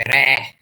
Beres.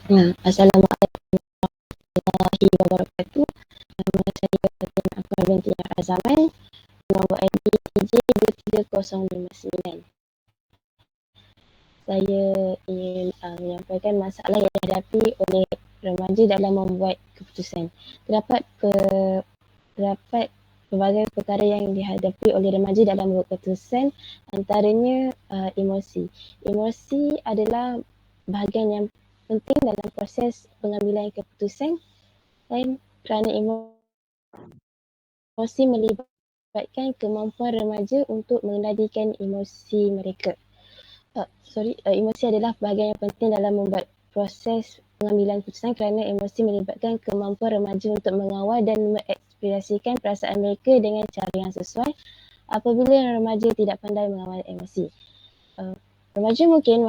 Assalamualaikum warahmatullahi wabarakatuh. Nama saya Fatimah Akmal binti Azaman, nombor ID TJ23059. Saya ingin menyampaikan masalah yang dihadapi oleh remaja dalam membuat keputusan. Terdapat pelbagai perkara yang dihadapi oleh remaja dalam membuat keputusan, antaranya emosi. Emosi adalah bahagian yang penting dalam proses pengambilan keputusan, dan kerana emosi melibatkan kemampuan remaja untuk mengendalikan emosi mereka. Emosi adalah bahagian yang penting dalam membuat proses pengambilan keputusan kerana emosi melibatkan kemampuan remaja untuk mengawal dan mengekspresikan perasaan mereka dengan cara yang sesuai. Apabila remaja tidak pandai mengawal emosi, remaja mungkin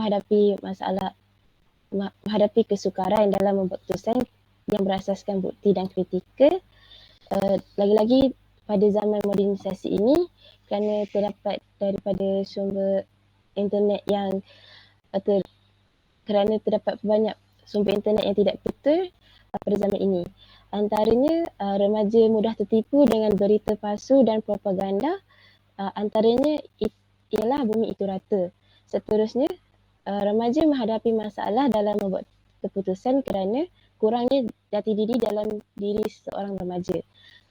menghadapi kesukaran dalam membuat keputusan yang berasaskan bukti dan kritikal. Lagi-lagi pada zaman modernisasi ini, kerana terdapat daripada sumber internet yang kerana terdapat banyak sumber internet yang tidak betul pada zaman ini. Antaranya remaja mudah tertipu dengan berita palsu dan propaganda. Antaranya ialah bumi itu rata. Seterusnya, remaja menghadapi masalah dalam membuat keputusan kerana kurangnya jati diri dalam diri seorang remaja.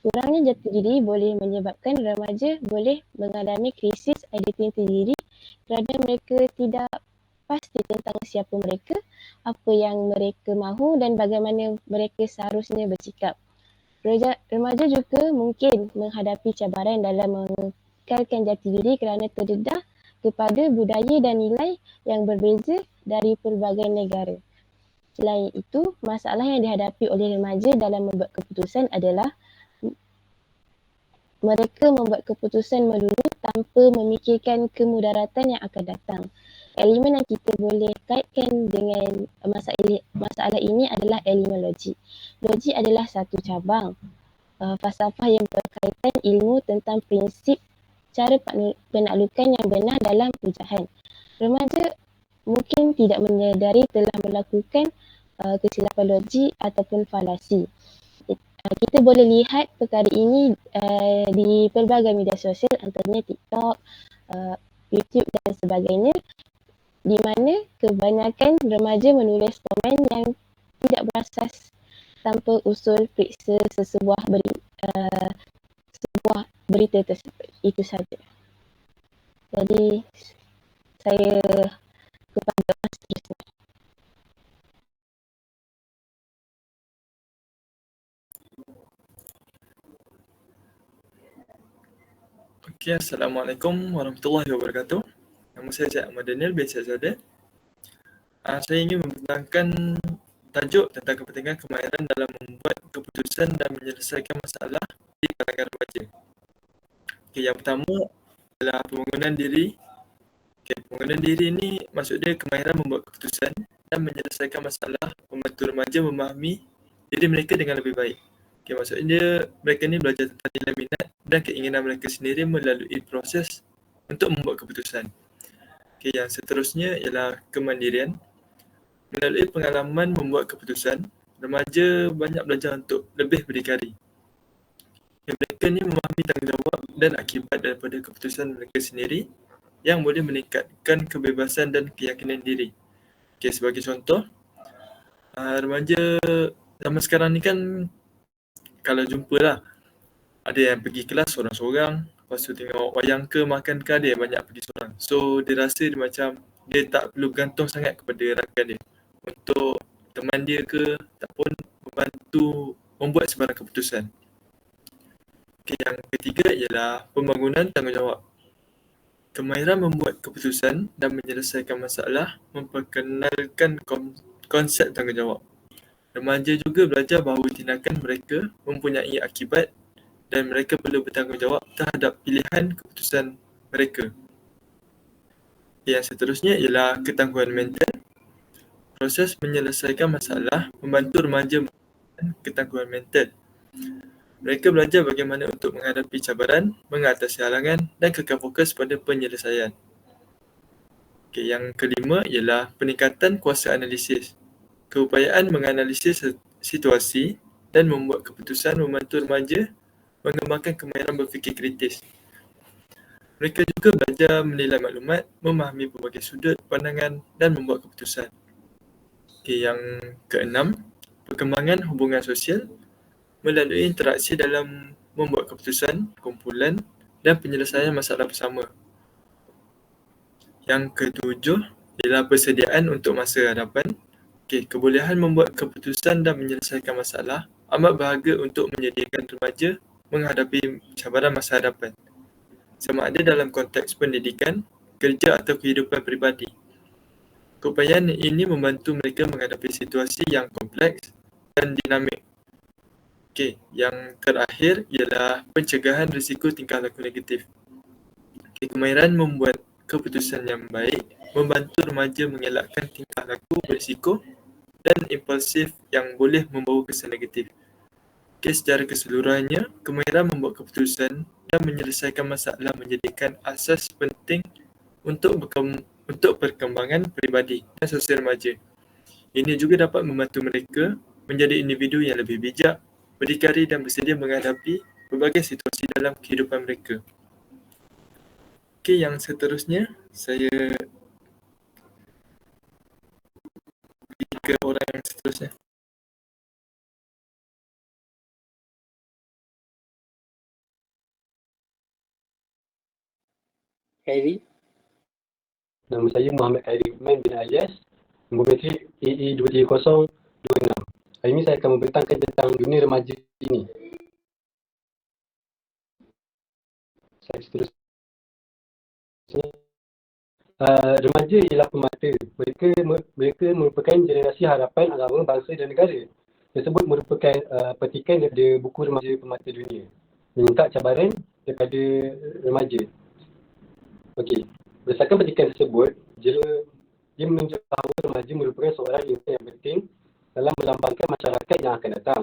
Kurangnya jati diri boleh menyebabkan remaja boleh mengalami krisis identiti diri kerana mereka tidak pasti tentang siapa mereka, apa yang mereka mahu dan bagaimana mereka seharusnya bersikap. Remaja juga mungkin menghadapi cabaran dalam mengekalkan jati diri kerana terdedah kepada budaya dan nilai yang berbeza dari pelbagai negara. Selain itu, masalah yang dihadapi oleh remaja dalam membuat keputusan adalah mereka membuat keputusan melulu tanpa memikirkan kemudaratan yang akan datang. Elemen yang kita boleh kaitkan dengan masalah ini adalah elemen logik. Logik adalah satu cabang falsafah yang berkaitan ilmu tentang prinsip cara penaklukan yang benar dalam pecahan. Remaja mungkin tidak menyedari telah melakukan kesilapan logik ataupun falasi. Kita boleh lihat perkara ini di pelbagai media sosial, antaranya TikTok, YouTube dan sebagainya, di mana kebanyakan remaja menulis komen yang tidak berasas tanpa usul periksa sebuah berita tersebut. Itu saja. Jadi saya kepada Mas Trisna. Okey, Assalamualaikum warahmatullahi wabarakatuh. Nama saya Cik Ahmad Daniel bin Syahzada. Saya ingin membentangkan tajuk tentang kepentingan kemahiran dalam membuat keputusan dan menyelesaikan masalah di kalangan remaja. Okey, yang pertama adalah pembangunan diri. Okey, pembangunan diri ini maksud dia kemahiran membuat keputusan dan menyelesaikan masalah, membantu remaja memahami diri mereka dengan lebih baik. Okey, maksudnya mereka ni belajar tentang nilai minat dan keinginan mereka sendiri melalui proses untuk membuat keputusan. Okey, yang seterusnya ialah kemandirian. Melalui pengalaman membuat keputusan, remaja banyak belajar untuk lebih berdikari. Mereka ni memahami tanggungjawab dan akibat daripada keputusan mereka sendiri yang boleh meningkatkan kebebasan dan keyakinan diri. Okey, sebagai contoh, remaja zaman sekarang ni kan kalau jumpa lah, ada yang pergi kelas seorang-seorang, lepas tu tengok wayang ke makan ke, ada yang banyak pergi seorang. So dia rasa dia macam dia tak perlu bergantung sangat kepada rakan dia untuk teman dia ke ataupun membantu membuat sebarang keputusan. Okay, yang ketiga ialah pembangunan tanggungjawab. Kemahiran membuat keputusan dan menyelesaikan masalah memperkenalkan konsep tanggungjawab. Remaja juga belajar bahawa tindakan mereka mempunyai akibat dan mereka perlu bertanggungjawab terhadap pilihan keputusan mereka. Yang seterusnya ialah ketangguhan mental. Proses menyelesaikan masalah membantu remaja mengembangkan ketangguhan mental. Mereka belajar bagaimana untuk menghadapi cabaran, mengatasi halangan dan kekal fokus pada penyelesaian. Okay, yang kelima ialah peningkatan kuasa analisis. Keupayaan menganalisis situasi dan membuat keputusan membantu remaja mengembangkan kemahiran berfikir kritis. Mereka juga belajar menilai maklumat, memahami pelbagai sudut pandangan dan membuat keputusan. Yang keenam, perkembangan hubungan sosial melalui interaksi dalam membuat keputusan, kumpulan dan penyelesaian masalah bersama. Yang ketujuh ialah persediaan untuk masa hadapan. Kebolehan membuat keputusan dan menyelesaikan masalah amat berharga untuk menyediakan remaja menghadapi cabaran masa hadapan, sama ada dalam konteks pendidikan, kerja atau kehidupan peribadi. Keupayaan ini membantu mereka menghadapi situasi yang kompleks dan dinamik. Yang terakhir ialah pencegahan risiko tingkah laku negatif. Kemahiran membuat keputusan yang baik membantu remaja mengelakkan tingkah laku berisiko dan impulsif yang boleh membawa kesan negatif. Secara keseluruhannya, kemahiran membuat keputusan dan menyelesaikan masalah menjadikan asas penting untuk perkembangan peribadi dan sosial remaja. Ini juga dapat membantu mereka menjadi individu yang lebih bijak, berdikari dan bersedia menghadapi berbagai situasi dalam kehidupan mereka. Yang seterusnya, saya pergi ke orang yang seterusnya. Khairi. Nama saya Muhammad Khairi Uthman bin Alias, nombor metrik AA23026. Hari ini saya akan membentangkan tentang dunia remaja ini. Saya seterusnya. Remaja ialah pemata. Mereka merupakan generasi harapan agama, bangsa dan negara. Tersebut merupakan petikan daripada buku Remaja Pemata Dunia. Menyingkap cabaran daripada remaja. Okey. Berdasarkan petikan tersebut, dia menunjuk bahawa remaja merupakan seorang insan yang penting dalam melambangkan masyarakat yang akan datang.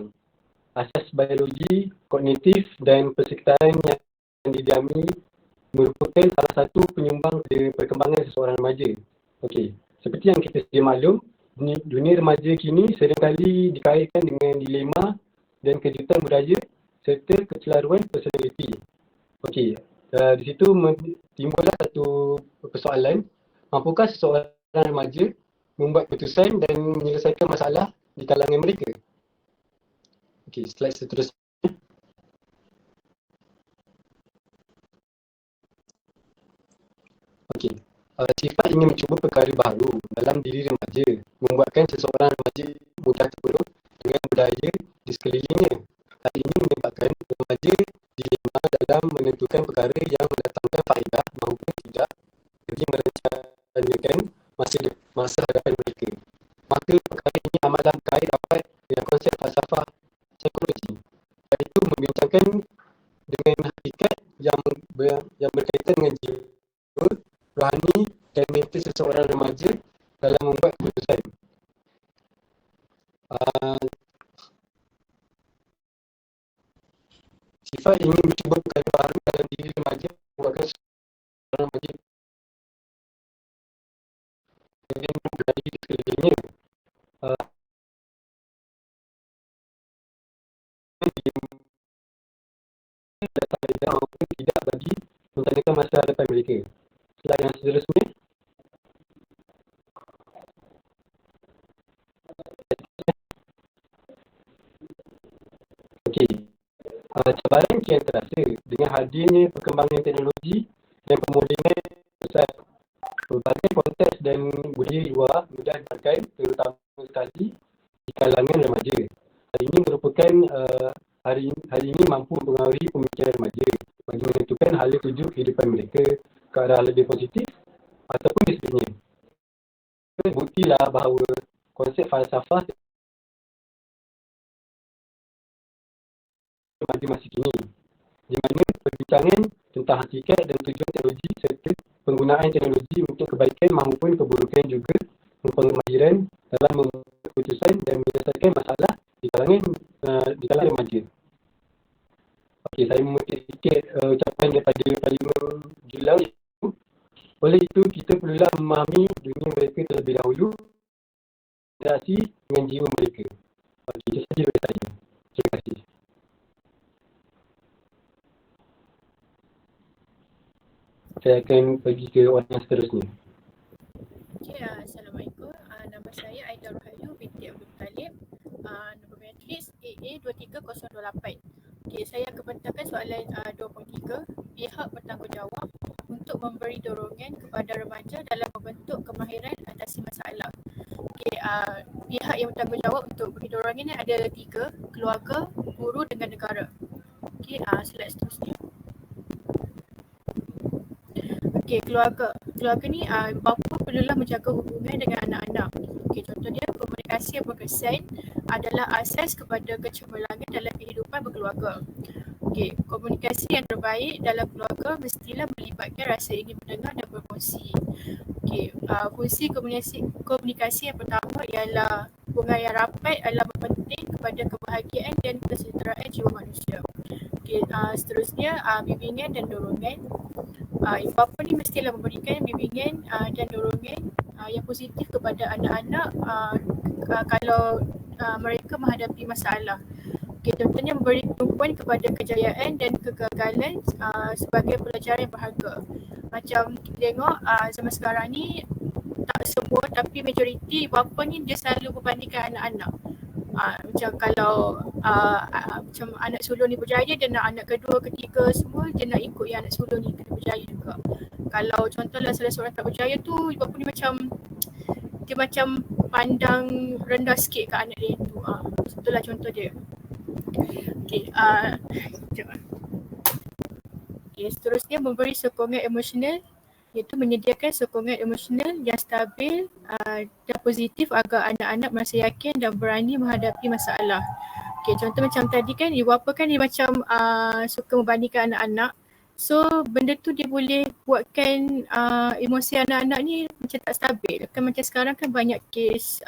Asas biologi, kognitif dan persekitaran yang didiami merupakan salah satu penyumbang pada perkembangan seseorang remaja. Okey, seperti yang kita sedia maklum, dunia remaja kini seringkali dikaitkan dengan dilema dan kejutan budaya serta kecelaruan personaliti. Okey, di situ timbullah satu persoalan, mampukah seseorang remaja membuat keputusan dan menyelesaikan masalah di kalangan mereka? Okey, slide seterusnya. Okey, sifat ingin mencuba perkara baru dalam diri remaja membuatkan seseorang remaja mudah terpengaruh dengan budaya di sekelilingnya. Hal ini menyebabkan remaja dilema dalam menentukan perkara yang mendatangkan faedah maupun tidak bagi merencanakan masa hadapan mereka. Maka perkara ini amatlah berkait rapat dengan konsep falsafah psikologi, iaitu membincangkan dengan hakikat yang berkaitan dengan jiwa, rohani dan mental seseorang remaja dalam membuat keputusan. Sifat ingin mencuba perkara baru dalam diri remaja membuatkan seorang remaja dengan budaya di sekelilingnya. Maupun tidak bagi merencanakan masa hadapan mereka. Slide yang seterusnya. Okey, cabaran kian terasa dengan hadirnya perkembangan teknologi dan pemodenan besar. Berbagai konteks dan budaya luar mudah dipakai, terutama sekali di kalangan remaja. Hal ini merupakan hari ini mampu mempengaruhi pemikiran remaja bagi menentukan hala tuju kehidupan mereka ke arah lebih positif ataupun di sebaliknya. Buktilah bahawa konsep falsafah remaja masa kini, di mana perbincangan tentang hakikat dan tujuan teknologi serta penggunaan teknologi untuk kebaikan maupun keburukan juga merupakan kemahiran dalam membuat keputusan dan menyelesaikan masalah di kalangan remaja. Okey, saya mengutip sikit ucapan daripada Parlimen Julang. Oleh itu, kita perlulah memahami dunia mereka terlebih dahulu berinteraksi dengan jiwa mereka. Okey, itu saja dari saya. Terima kasih. Saya akan pergi ke orang yang seterusnya. Okay, Assalamualaikum. Nama saya Aida Rohayu binti Abdul Talib. Nombor matris AA23028. Okay, saya akan bentangkan soalan 2.3. Pihak bertanggungjawab untuk memberi dorongan kepada remaja dalam membentuk kemahiran atasi masalah. Okay, pihak yang bertanggungjawab untuk beri dorongan ni ada 3, keluarga, guru dengan negara. Okay, slide seterusnya. Okey, keluarga. Keluarga ni bapa perlulah menjaga hubungan dengan anak-anak. Okey, contoh dia komunikasi yang berkesan adalah asas kepada kecemerlangan dalam kehidupan berkeluarga. Okey, komunikasi yang terbaik dalam keluarga mestilah melibatkan rasa ingin mendengar dan berkongsi. Okey, fungsi komunikasi yang pertama ialah hubungan yang rapat adalah penting kepada kebahagiaan dan kesejahteraan jiwa manusia. Okey, seterusnya bimbingan dan dorongan. Ibu bapa ni mestilah memberikan bimbingan dan dorongan yang positif kepada anak-anak kalau mereka menghadapi masalah. Okay, contohnya memberi tumpuan kepada kejayaan dan kegagalan sebagai pelajaran yang berharga. Macam kita tengok zaman sekarang ni, tak semua tapi majoriti ibu bapa ni dia selalu membandingkan anak-anak. Macam kalau macam anak sulung ni berjaya, dia nak anak kedua, ketiga semua dia nak ikut yang anak sulung ni kena berjaya juga. Kalau contohlah salah seorang tak berjaya tu, ibu bapa ni dia macam pandang rendah sikit ke anak dia tu. Itulah contoh dia. Okay, seterusnya memberi sokongan emosional, iaitu menyediakan sokongan emosional yang stabil dan positif agar anak-anak merasa yakin dan berani menghadapi masalah. Okay, contoh macam tadi kan, ibu bapa kan dia macam suka membandingkan anak-anak. So benda tu dia boleh buatkan emosi anak-anak ni macam tak stabil. Kan macam sekarang kan banyak kes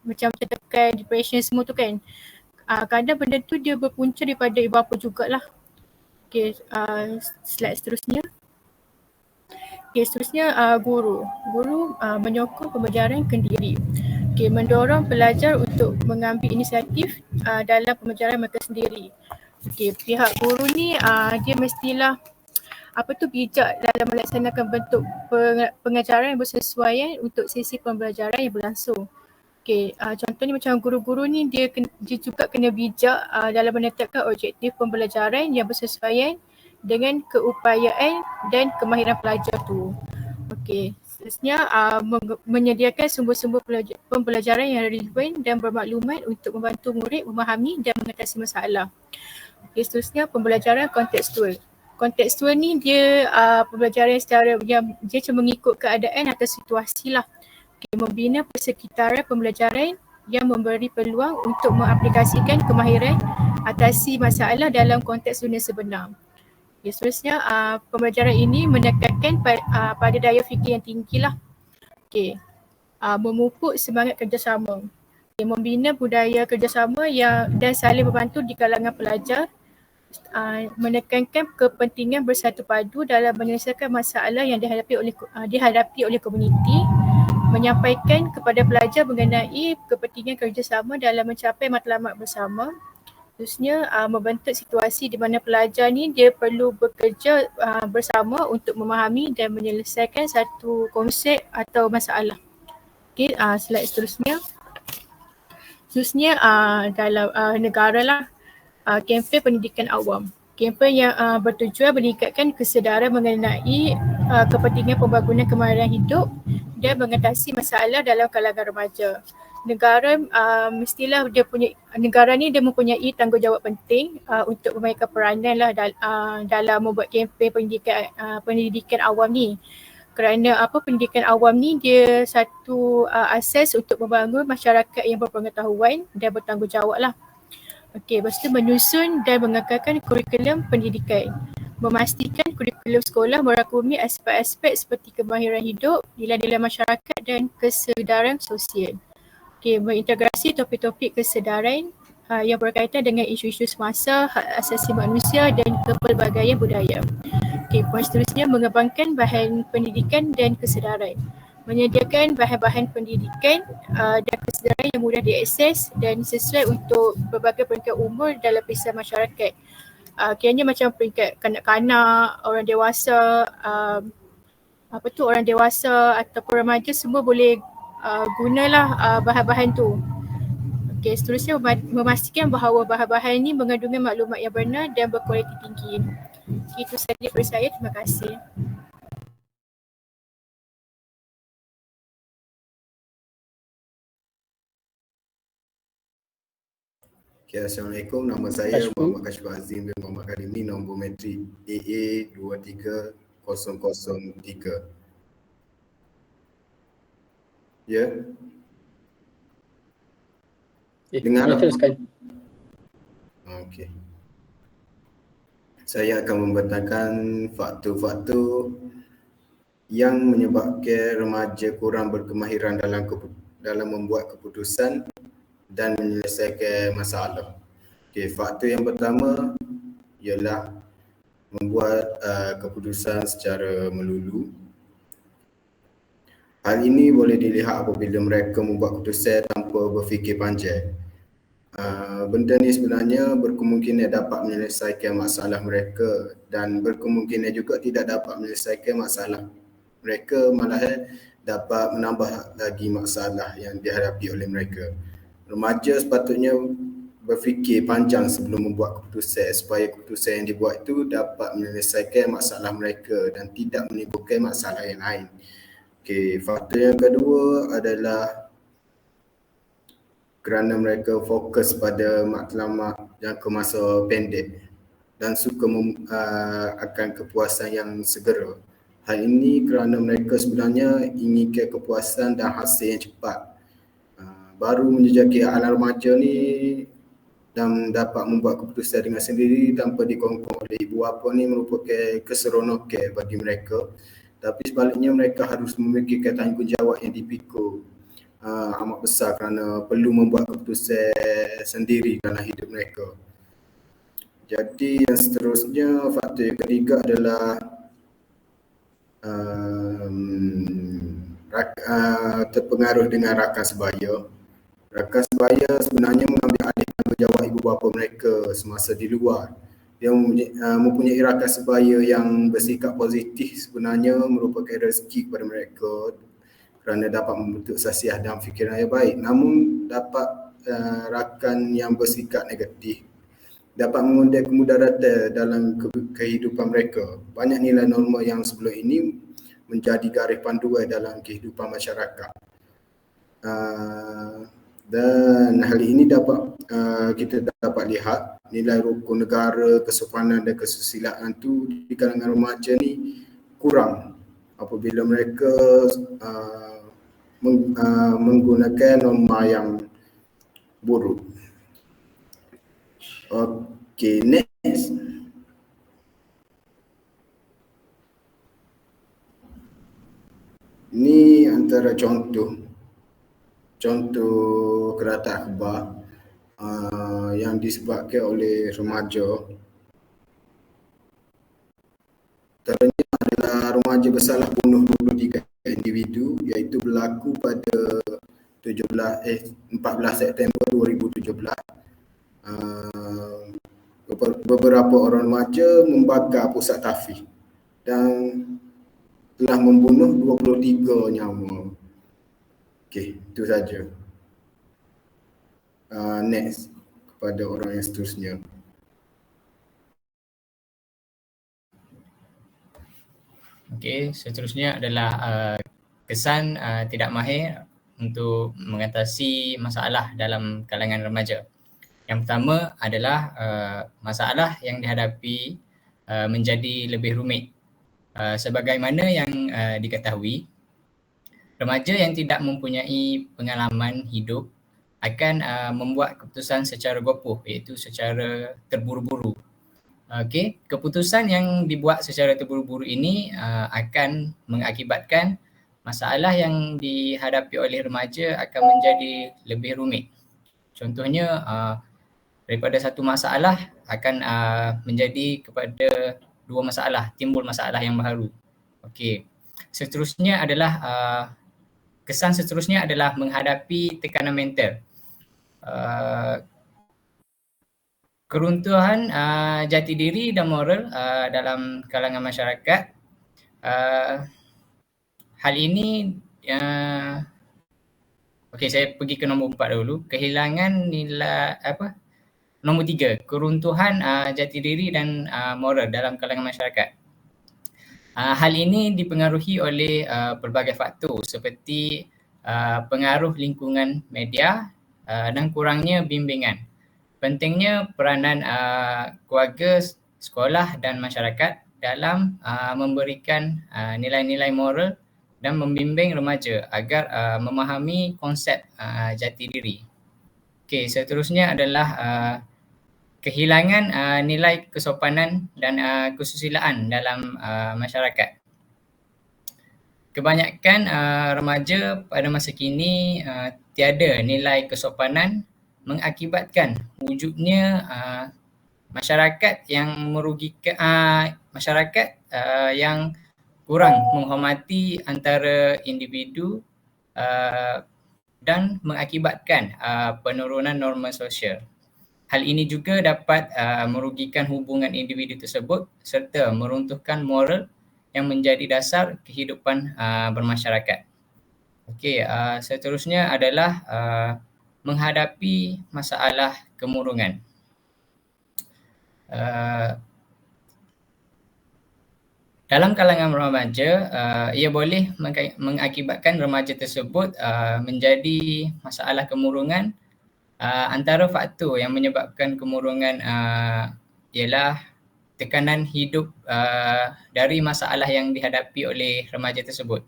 macam tertekan, depression semua tu kan. Kadang benda tu dia berpunca daripada ibu bapa jugalah. Okay, slide seterusnya. Okay, seterusnya guru. Guru menyokong pembelajaran kendiri. Okay, mendorong pelajar untuk mengambil inisiatif dalam pembelajaran mereka sendiri. Okay, pihak guru ni dia mestilah bijak dalam melaksanakan bentuk pengajaran yang bersesuaian untuk sesi pembelajaran yang berlangsung. Okay, contohnya macam guru-guru ni dia juga kena bijak dalam menetapkan objektif pembelajaran yang bersesuaian dengan keupayaan dan kemahiran pelajar tu. Okey, seterusnya menyediakan sumber-sumber pembelajaran yang relevan dan bermaklumat untuk membantu murid memahami dan mengatasi masalah. Okey, seterusnya pembelajaran kontekstual. Kontekstual ni dia pembelajaran secara yang dia cuma mengikut keadaan atau situasi lah. Okay, membina persekitaran pembelajaran yang memberi peluang untuk mengaplikasikan kemahiran atasi masalah dalam konteks dunia sebenar. Okay, seterusnya pembelajaran ini menekankan pada daya fikir yang tinggi lah. Okay, memupuk semangat kerjasama. Okay, membina budaya kerjasama dan saling membantu di kalangan pelajar. Menekankan kepentingan bersatu padu dalam menyelesaikan masalah yang dihadapi oleh komuniti. Menyampaikan kepada pelajar mengenai kepentingan kerjasama dalam mencapai matlamat bersama. Terusnya membentuk situasi di mana pelajar ni dia perlu bekerja bersama untuk memahami dan menyelesaikan satu konsep atau masalah. Okay, slide seterusnya. Seterusnya dalam negara lah, kempen pendidikan awam. Kempen yang bertujuan meningkatkan kesedaran mengenai kepentingan pembangunan kemahiran hidup dan mengatasi masalah dalam kalangan remaja. Negara mestilah negara ni dia mempunyai tanggungjawab penting untuk memainkan peranan lah dalam membuat kempen pendidikan awam ni. Kerana pendidikan awam ni dia satu asas untuk membangun masyarakat yang berpengetahuan dan bertanggungjawab lah. Okey, lepas tu menyusun dan mengekalkan kurikulum pendidikan. Memastikan kurikulum sekolah merangkumi aspek-aspek seperti kemahiran hidup, nilai-nilai masyarakat dan kesedaran sosial. Okey, mengintegrasi topik-topik kesedaran yang berkaitan dengan isu-isu semasa, hak asasi manusia dan kepelbagaian budaya. Okey, poin seterusnya mengembangkan bahan pendidikan dan kesedaran. menyediakan bahan-bahan pendidikan dan kesedaran yang mudah diakses dan sesuai untuk berbagai peringkat umur dalam lapisan masyarakat. Kiranya macam peringkat kanak-kanak, orang dewasa, orang dewasa ataupun remaja semua boleh gunalah bahan-bahan tu. Okey, seterusnya memastikan bahawa bahan-bahan ini mengandungi maklumat yang benar dan berkualiti tinggi. Itu saja daripada saya. Terima kasih. Okay, Assalamualaikum. Nama saya Muhammad Kashif Azim bin Muhammad Karimi, nombor metrik AA 23003. Ya. Dengar? Teruskan. Okey. Saya akan membentangkan faktor-faktor yang menyebabkan remaja kurang berkemahiran dalam membuat keputusan dan menyelesaikan masalah. Okey, faktor yang pertama ialah membuat keputusan secara melulu. Hal ini boleh dilihat apabila mereka membuat keputusan tanpa berfikir panjang. Benda ni sebenarnya berkemungkinan dapat menyelesaikan masalah mereka dan berkemungkinan juga tidak dapat menyelesaikan masalah mereka, malah dapat menambah lagi masalah yang dihadapi oleh mereka. Remaja sepatutnya berfikir panjang sebelum membuat keputusan supaya keputusan yang dibuat itu dapat menyelesaikan masalah mereka dan tidak menimbulkan masalah yang lain. Okey, faktor yang kedua adalah kerana mereka fokus pada matlamat jangka masa pendek dan suka akan kepuasan yang segera. Hal ini kerana mereka sebenarnya inginkan kepuasan dan hasil yang cepat. Baru menjejaki alam remaja ni dan dapat membuat keputusan dengan sendiri tanpa dikongkong oleh ibu bapa ni merupakan keseronokan bagi mereka. Tapi sebaliknya mereka harus memikirkan tanggungjawab yang dipikul amat besar kerana perlu membuat keputusan sendiri dalam hidup mereka. Jadi yang seterusnya, faktor yang ketiga adalah terpengaruh dengan rakan sebaya. Rakan sebaya sebenarnya mengambil alih tanggungjawab ibu bapa mereka semasa di luar. Yang mempunyai rakan sebaya yang bersikap positif sebenarnya merupakan rezeki kepada mereka kerana dapat membentuk sasiah dan fikiran yang baik. Namun dapat rakan yang bersikap negatif dapat mengundang kemudaratan dalam kehidupan mereka. Banyak nilai norma yang sebelum ini menjadi garis panduan dalam kehidupan masyarakat. Dan hal ini kita dapat lihat nilai rukun negara, kesopanan dan kesusilaan tu di kalangan remaja ni kurang apabila mereka menggunakan norma yang buruk. Okey, next. Ini antara contoh kerata akhbar yang disebabkan oleh remaja. Antaranya adalah remaja bersalah bunuh 23 individu iaitu berlaku pada 14 September 2017. Beberapa orang remaja membakar pusat tahfiz dan telah membunuh 23 nyawa. Okey, itu saja. Next kepada orang yang seterusnya. Okey, seterusnya adalah kesan tidak mahir untuk mengatasi masalah dalam kalangan remaja. Yang pertama adalah masalah yang dihadapi menjadi lebih rumit. Sebagaimana yang diketahui, remaja yang tidak mempunyai pengalaman hidup akan membuat keputusan secara gopoh, iaitu secara terburu-buru. Okey, keputusan yang dibuat secara terburu-buru ini akan mengakibatkan masalah yang dihadapi oleh remaja akan menjadi lebih rumit. Contohnya, daripada satu masalah akan menjadi kepada dua masalah, timbul masalah yang baru. Okey, seterusnya adalah kesan seterusnya adalah menghadapi tekanan mental. Keruntuhan jati diri dan moral dalam kalangan masyarakat. Hal ini okey, saya pergi ke nombor 4 dulu. Kehilangan nilai nombor 3, keruntuhan jati diri dan moral dalam kalangan masyarakat. Hal ini dipengaruhi oleh pelbagai faktor seperti pengaruh lingkungan media dan kurangnya bimbingan. Pentingnya peranan keluarga, sekolah dan masyarakat dalam memberikan nilai-nilai moral dan membimbing remaja agar memahami konsep jati diri. Okey, seterusnya adalah kehilangan nilai kesopanan dan kesusilaan dalam masyarakat. Kebanyakan remaja pada masa kini tiada nilai kesopanan mengakibatkan wujudnya masyarakat yang merugikan masyarakat yang kurang menghormati antara individu dan mengakibatkan penurunan norma sosial. Hal ini juga dapat merugikan hubungan individu tersebut serta meruntuhkan moral yang menjadi dasar kehidupan bermasyarakat. Okey, seterusnya adalah menghadapi masalah kemurungan. Dalam kalangan remaja, ia boleh mengakibatkan remaja tersebut menjadi masalah kemurungan. Antara faktor yang menyebabkan kemurungan ialah tekanan hidup dari masalah yang dihadapi oleh remaja tersebut.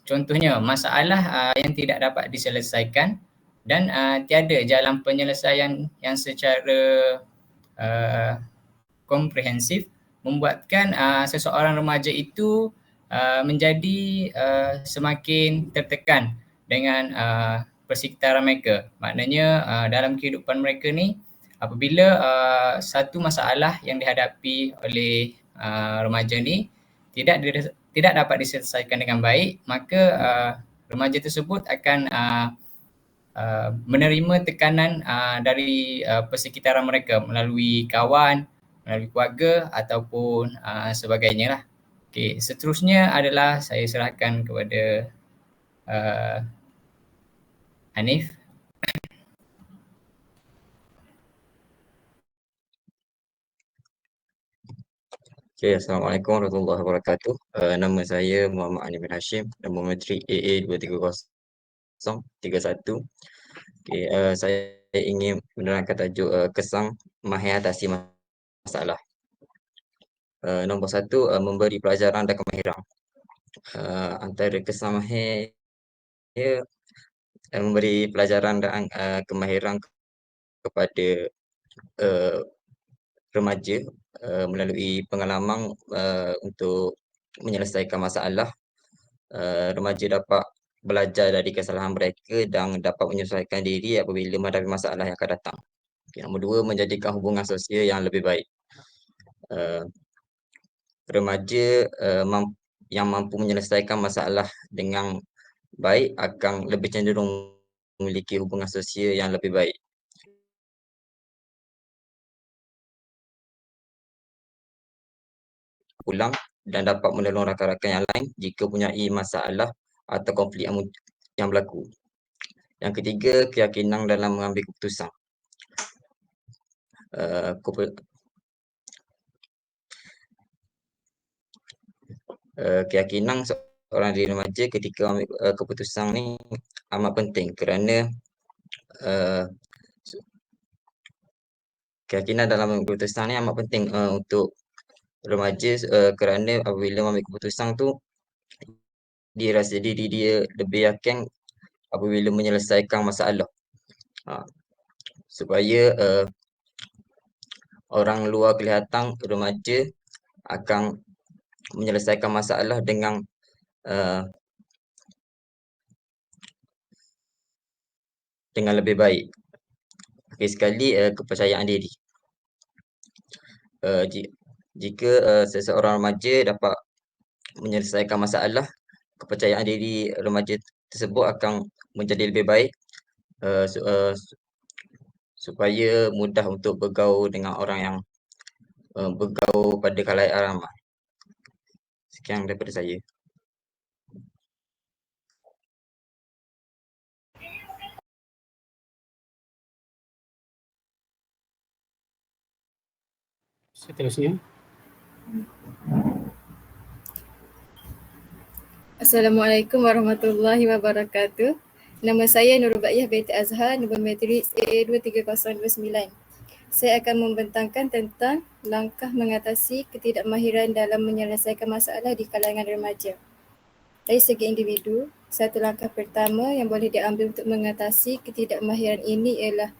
Contohnya, masalah yang tidak dapat diselesaikan dan tiada jalan penyelesaian yang secara komprehensif membuatkan seseorang remaja itu menjadi semakin tertekan dengan persekitaran mereka. Maknanya dalam kehidupan mereka ni, apabila satu masalah yang dihadapi oleh remaja ni tidak dapat diselesaikan dengan baik, maka remaja tersebut akan menerima tekanan dari persekitaran mereka melalui kawan, melalui keluarga ataupun sebagainya lah. Okey, seterusnya adalah saya serahkan kepada Hanif. Okay, Assalamualaikum warahmatullahi wabarakatuh. Nama saya Muhammad Hanif bin Hashim, nombor matrik AA23031. Okay, saya ingin menerangkan tajuk kesan mahir atasi masalah. Nombor 1, memberi pelajaran dan kemahiran. Antara kesan mahir memberi pelajaran dan kemahiran kepada remaja melalui pengalaman untuk menyelesaikan masalah. Remaja dapat belajar dari kesalahan mereka dan dapat menyesuaikan diri apabila menghadapi masalah yang akan datang. Okay, nombor 2, menjadikan hubungan sosial yang lebih baik. Remaja yang mampu menyelesaikan masalah dengan baik akan lebih cenderung memiliki hubungan sosial yang lebih baik. Pulang dan dapat menolong rakan-rakan yang lain jika mempunyai masalah atau konflik yang berlaku. Yang ketiga, keyakinan dalam mengambil keputusan. Keyakinan seorang diri remaja ketika ambil keputusan ni amat penting kerana keyakinan dalam mengambil keputusan ni amat penting untuk remaja kerana apabila mengambil keputusan tu dia rasa diri dia lebih yakin apabila menyelesaikan masalah. Supaya orang luar kelihatan remaja akan menyelesaikan masalah dengan lebih baik. Okay, sekali kepercayaan diri. Jika seseorang remaja dapat menyelesaikan masalah, kepercayaan diri remaja tersebut akan menjadi lebih baik supaya mudah untuk bergaul dengan orang yang bergaul pada khalayak ramai. Sekian daripada saya. Seterusnya. Assalamualaikum warahmatullahi wabarakatuh. Nama saya Nurul Baqiyah binti Azhar, nombor matrik AA23029. Saya akan membentangkan tentang langkah mengatasi ketidakmahiran dalam menyelesaikan masalah di kalangan remaja. Dari segi individu, satu langkah pertama yang boleh diambil untuk mengatasi ketidakmahiran ini ialah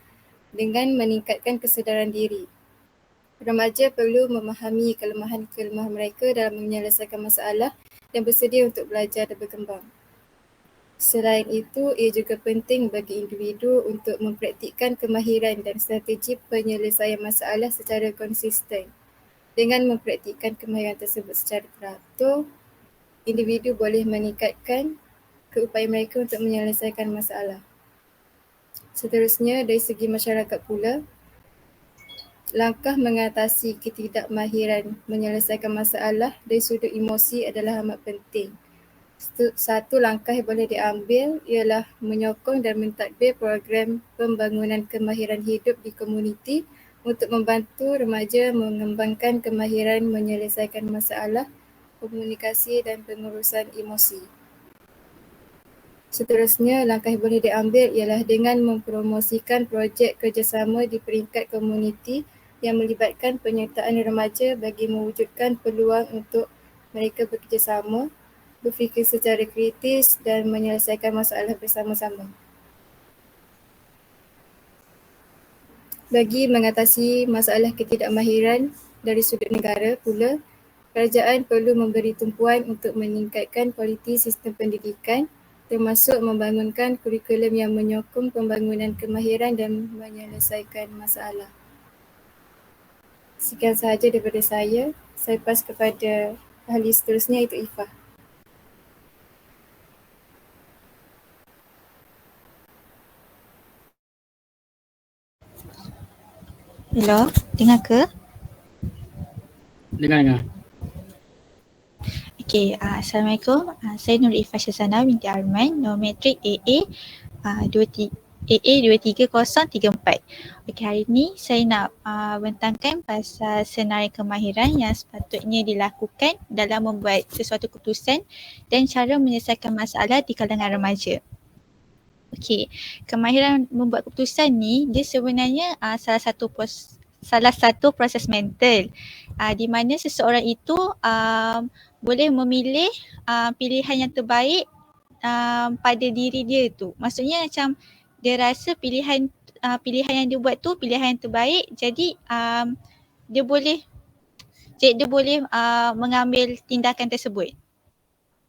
dengan meningkatkan kesedaran diri. Remaja perlu memahami kelemahan-kelemahan mereka dalam menyelesaikan masalah dan bersedia untuk belajar dan berkembang. Selain itu, ia juga penting bagi individu untuk mempraktikkan kemahiran dan strategi penyelesaian masalah secara konsisten. Dengan mempraktikkan kemahiran tersebut secara teratur, individu boleh meningkatkan keupayaan mereka untuk menyelesaikan masalah. Seterusnya, dari segi masyarakat pula, langkah mengatasi ketidakmahiran menyelesaikan masalah dari sudut emosi adalah amat penting. Satu langkah yang boleh diambil ialah menyokong dan mentadbir program pembangunan kemahiran hidup di komuniti untuk membantu remaja mengembangkan kemahiran menyelesaikan masalah, komunikasi dan pengurusan emosi. Seterusnya, langkah yang boleh diambil ialah dengan mempromosikan projek kerjasama di peringkat komuniti yang melibatkan penyertaan remaja bagi mewujudkan peluang untuk mereka bekerjasama, berfikir secara kritis dan menyelesaikan masalah bersama-sama. Bagi mengatasi masalah ketidakmahiran dari sudut negara pula, kerajaan perlu memberi tumpuan untuk meningkatkan kualiti sistem pendidikan termasuk membangunkan kurikulum yang menyokong pembangunan kemahiran dan menyelesaikan masalah. Sekian sahaja daripada saya. Saya pas kepada ahli seterusnya iaitu Ifah. Hello, dengar ke? Dengar. Okey, Assalamualaikum. Saya Nur Ifah Syazana binti Arman, nombor matrik AA 23034. Okey, hari ini saya nak bentangkan pasal senarai kemahiran yang sepatutnya dilakukan dalam membuat sesuatu keputusan dan cara menyelesaikan masalah di kalangan remaja. Okey, kemahiran membuat keputusan ni dia sebenarnya salah satu proses mental di mana seseorang itu boleh memilih pilihan yang terbaik pada diri dia tu. Maksudnya macam dia rasa pilihan yang dia buat tu pilihan yang terbaik, jadi dia boleh mengambil tindakan tersebut.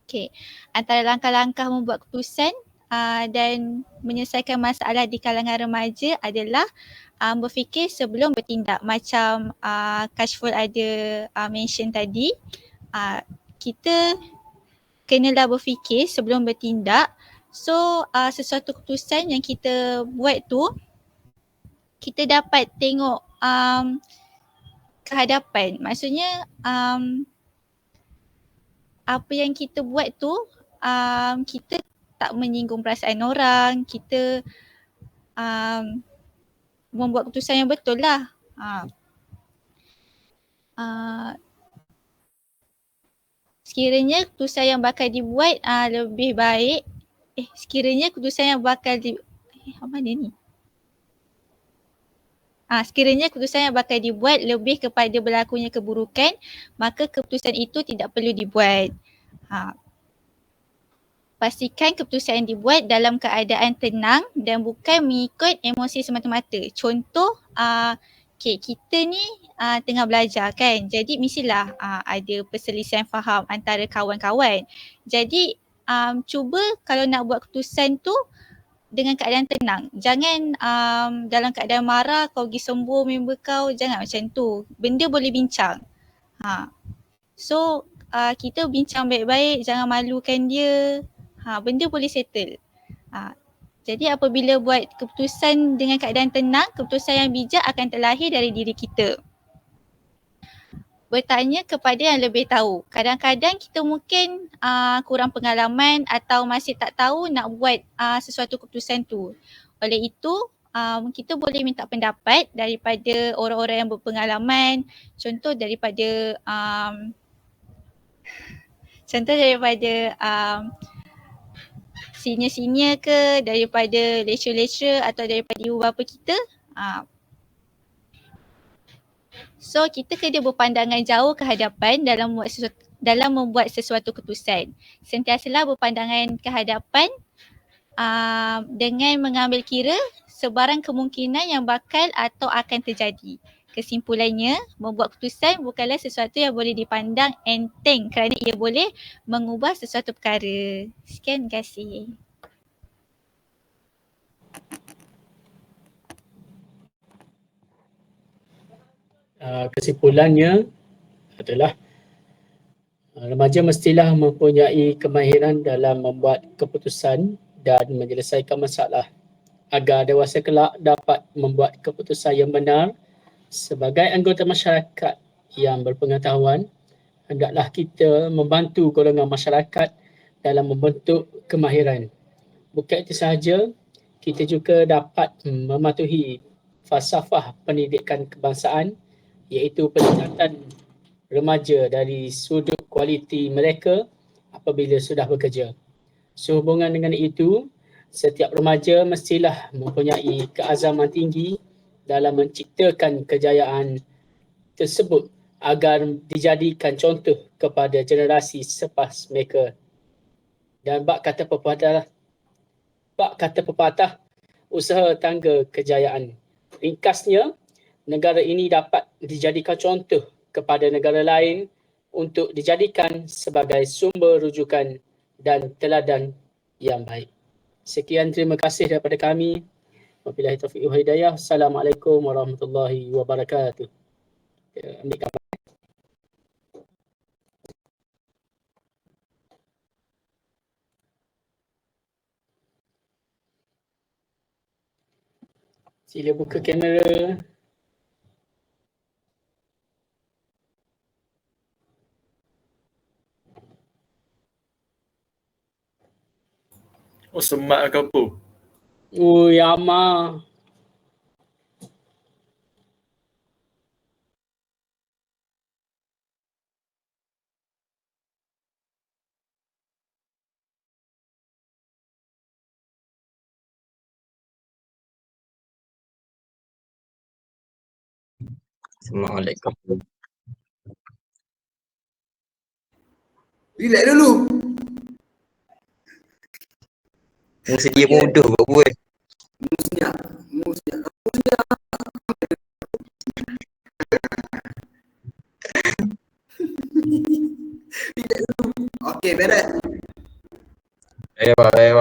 Okey, antara langkah-langkah membuat keputusan dan menyelesaikan masalah di kalangan remaja adalah berfikir sebelum bertindak. Macam Kashful ada mention tadi, kita kenalah berfikir sebelum bertindak. So sesuatu keputusan yang kita buat tu, kita dapat tengok ke hadapan. Maksudnya apa yang kita buat tu kita tak menyinggung perasaan orang, kita membuat keputusan yang betul lah. Sekiranya keputusan yang bakal dibuat lebih baik, sekiranya keputusan yang bakal sekiranya keputusan yang bakal dibuat lebih kepada berlakunya keburukan, maka keputusan itu tidak perlu dibuat. Pastikan keputusan yang dibuat dalam keadaan tenang dan bukan mengikut emosi semata-mata. Contoh, kita ni tengah belajar kan, jadi mestilah ada perselisihan faham antara kawan-kawan. Jadi cuba kalau nak buat keputusan tu dengan keadaan tenang. Jangan dalam keadaan marah kau pergi sembur member kau, jangan macam tu. Benda boleh bincang. So kita bincang baik-baik, jangan malukan dia. benda boleh settle. Jadi apabila buat keputusan dengan keadaan tenang, keputusan yang bijak akan terlahir dari diri kita. Bertanya kepada yang lebih tahu. Kadang-kadang kita mungkin kurang pengalaman atau masih tak tahu nak buat sesuatu keputusan tu. Oleh itu, kita boleh minta pendapat daripada orang-orang yang berpengalaman. Contoh daripada senior-senior ke, daripada lecturer-lecturer atau daripada ibu bapa kita. So kita kena berpandangan jauh ke hadapan dalam membuat sesuatu keputusan. Sentiasalah berpandangan ke hadapan dengan mengambil kira sebarang kemungkinan yang bakal atau akan terjadi. Kesimpulannya, membuat keputusan bukanlah sesuatu yang boleh dipandang enteng kerana ia boleh mengubah sesuatu perkara. Sekian, terima kasih. Kesimpulannya adalah remaja mestilah mempunyai kemahiran dalam membuat keputusan dan menyelesaikan masalah agar dewasa kelak dapat membuat keputusan yang benar. Sebagai anggota masyarakat yang berpengetahuan, hendaklah kita membantu golongan masyarakat dalam membentuk kemahiran. Bukan itu sahaja, kita juga dapat mematuhi falsafah pendidikan kebangsaan, iaitu peningkatan remaja dari sudut kualiti mereka apabila sudah bekerja. Sehubungan dengan itu, setiap remaja mestilah mempunyai keazaman tinggi dalam menciptakan kejayaan tersebut agar dijadikan contoh kepada generasi selepas mereka. Dan bak kata pepatah, usaha tangga kejayaan. Ringkasnya, negara ini dapat dijadikan contoh kepada negara lain untuk dijadikan sebagai sumber rujukan dan teladan yang baik. Sekian, terima kasih daripada kami. Wabillahi taufiq wal hidayah. Assalamualaikum warahmatullahi wabarakatuh. Ambil gambar. Sila buka kamera. Oh, semak ke apa? Ui, Ama. Assalamualaikum. Relax dulu. Sedia bodoh buat. Musnya. Relax dulu. Okey, beres. Baik.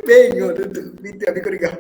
Bengok tutup. Binti habis kau dengar.